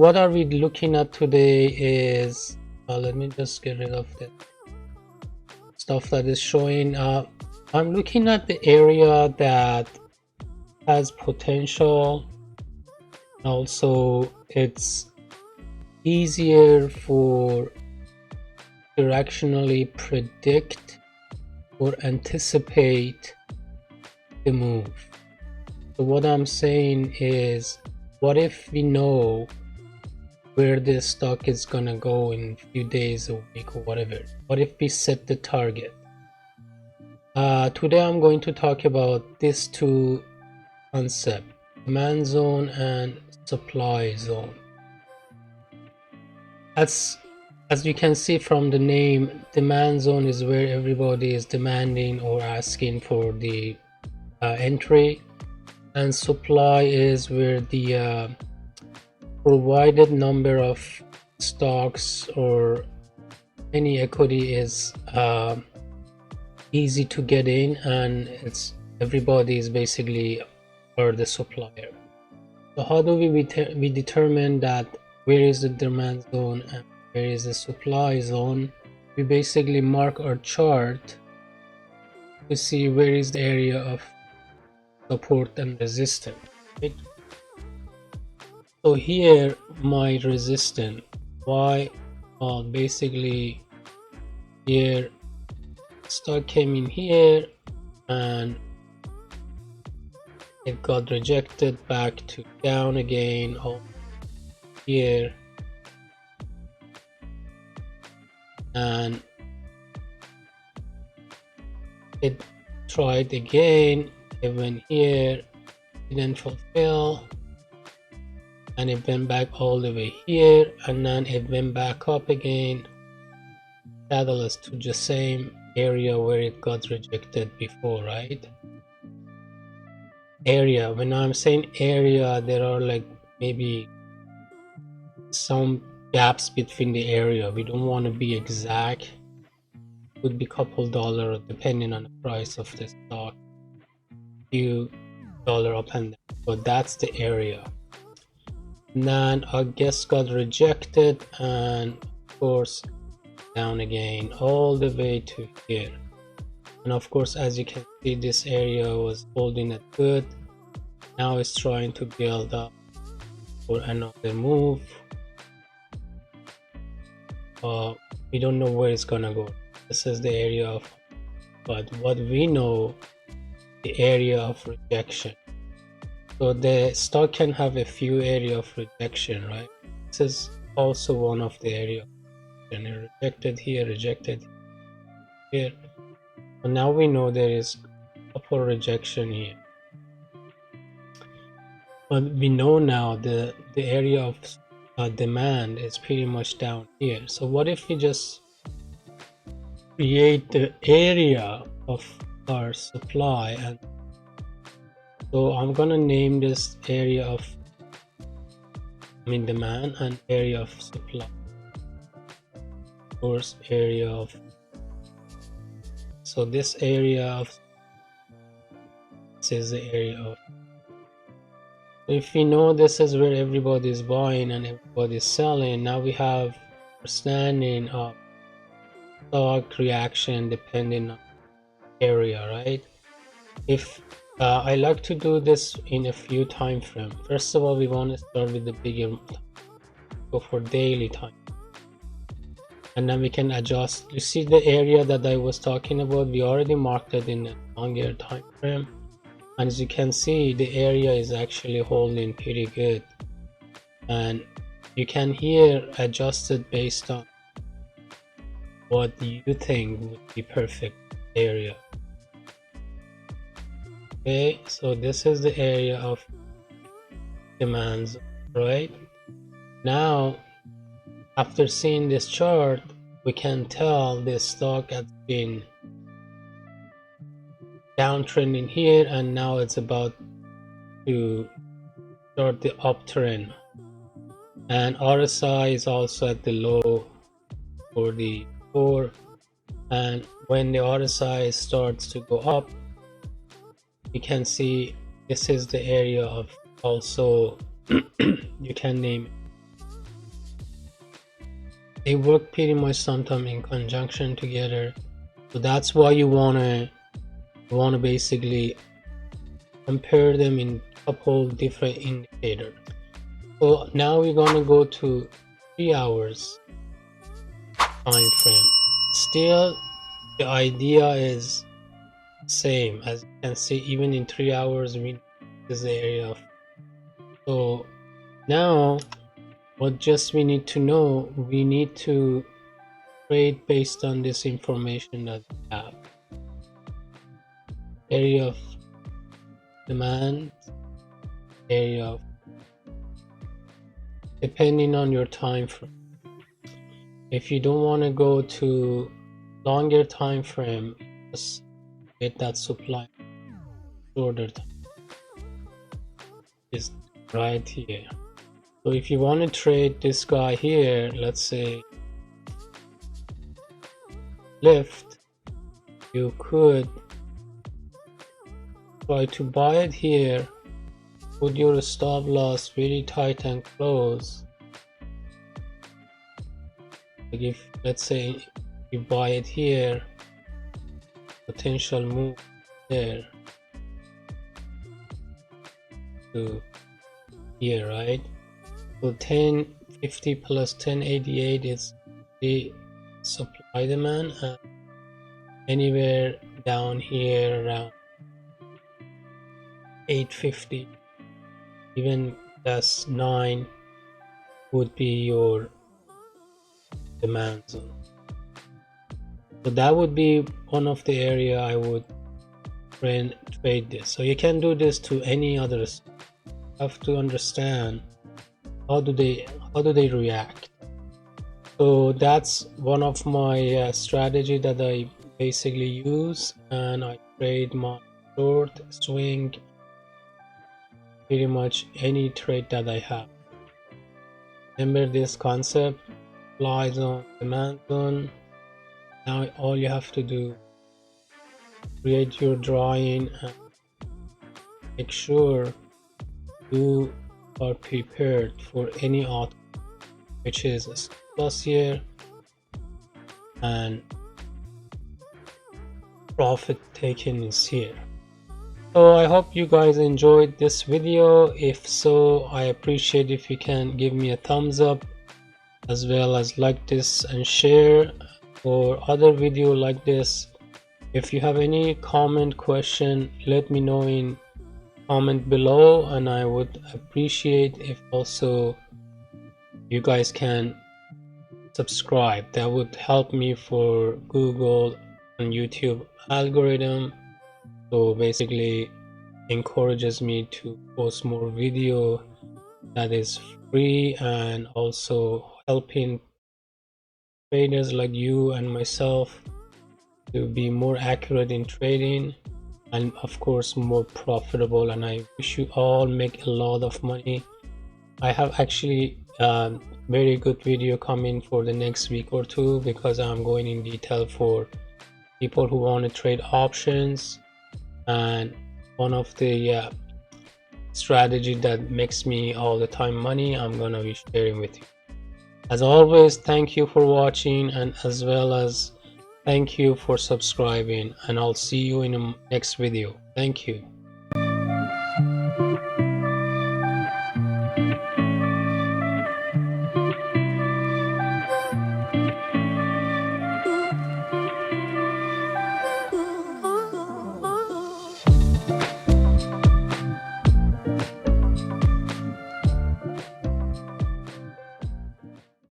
what are we looking at today is let me just get rid of the stuff that is showing. I'm looking at the area that has potential. Also, it's easier for directionally predict or anticipate the move. So what I'm saying is, what if we know where this stock is gonna go in a few days, a week, or whatever? What if we set the target? Today I'm going to talk about these two concepts, demand zone and supply zone. As you can see from the name, demand zone is where everybody is demanding or asking for the entry, and supply is where the provided number of stocks or any equity is easy to get in, and it's everybody is basically or the supplier. So how do we determine that where is the demand zone and where is the supply zone? We basically mark our chart to see where is the area of support and resistance, right? So here my resistance, why? Well, basically here stock came in here and it got rejected back to down again over here, and it tried again, it went here, didn't fulfill, and it went back all the way here, and then it went back up again, catalyst to the same area where it got rejected before, right? Area, when I'm saying area, there are like maybe some gaps between the area. We don't want to be exact, could be a couple dollars depending on the price of the stock, few dollar up and down, but that's the area. And then I guess got rejected, and of course down again all the way to here, and of course as you can see this area was holding it good. Now it's trying to build up for another move. We don't know where it's gonna go. This is the area of, but what we know, the area of rejection. So the stock can have a few area of rejection, right? This is also one of the area of rejection. Rejected here, rejected here. So now we know there is a couple rejection here. But we know now the area of demand is pretty much down here. So what if we just create the area of our supply? And so I'm gonna name this area of demand and area of supply. Of course, area of, so this area of, this is the area of, if we know this is where everybody is buying and everybody is selling, now we have understanding of stock reaction depending on area, right? If I like to do this in a few time frame. First of all, we want to start with the bigger, go for daily time, and then we can adjust. You see the area that I was talking about, we already marked it in a longer time frame, and as you can see the area is actually holding pretty good, and you can here adjust it based on what you think would be perfect area. Okay, so this is the area of demands, right? Now after seeing this chart, we can tell this stock has been downtrending here, and now it's about to start the uptrend, and RSI is also at the low 44, and when the RSI starts to go up, you can see this is the area of also you can name it they work pretty much sometimes in conjunction together. So that's why you wanna basically compare them in a couple different indicators. So now we're gonna go to 3 hours time frame. Still, the idea is same. As you can see, even in 3 hours, we this is the area of. So now, what just we need to know, we need to trade based on this information that we have. Area of demand, area of, depending on your time frame. If you don't want to go to longer time frame, just get that supply shorter time is right here. So if you want to trade this guy here, let's say lift, you could try to buy it here, put your stop loss very tight and close. Like if, let's say, you buy it here, potential move there to here, right? So 1050 plus 1088 is the supply demand, and anywhere down here around 850, even plus 9 would be your demand zone. So that would be one of the area I would trade this. So you can do this to any others. You have to understand how do they react. So that's one of my strategy that I basically use, and I trade my short swing pretty much any trade that I have. Remember, this concept applies on demand zone. Now all you have to do, create your drawing and make sure you are prepared for any outcome, which is a plus here and profit taken is here. So I hope you guys enjoyed this video. If so, I appreciate if you can give me a thumbs up, as well as like this and share for other video like this. If you have any comment, question, let me know in comment below, and I would appreciate if also you guys can subscribe. That would help me for Google and YouTube algorithm, so basically encourages me to post more video that is free, and also helping traders like you and myself to be more accurate in trading, and of course more profitable. And I wish you all make a lot of money. I have actually very good video coming for the next week or two, because I'm going in detail for people who want to trade options, and one of the strategy that makes me all the time money, I'm gonna be sharing with you. As always, thank you for watching, and as well as thank you for subscribing, and I'll see you in the next video. Thank you.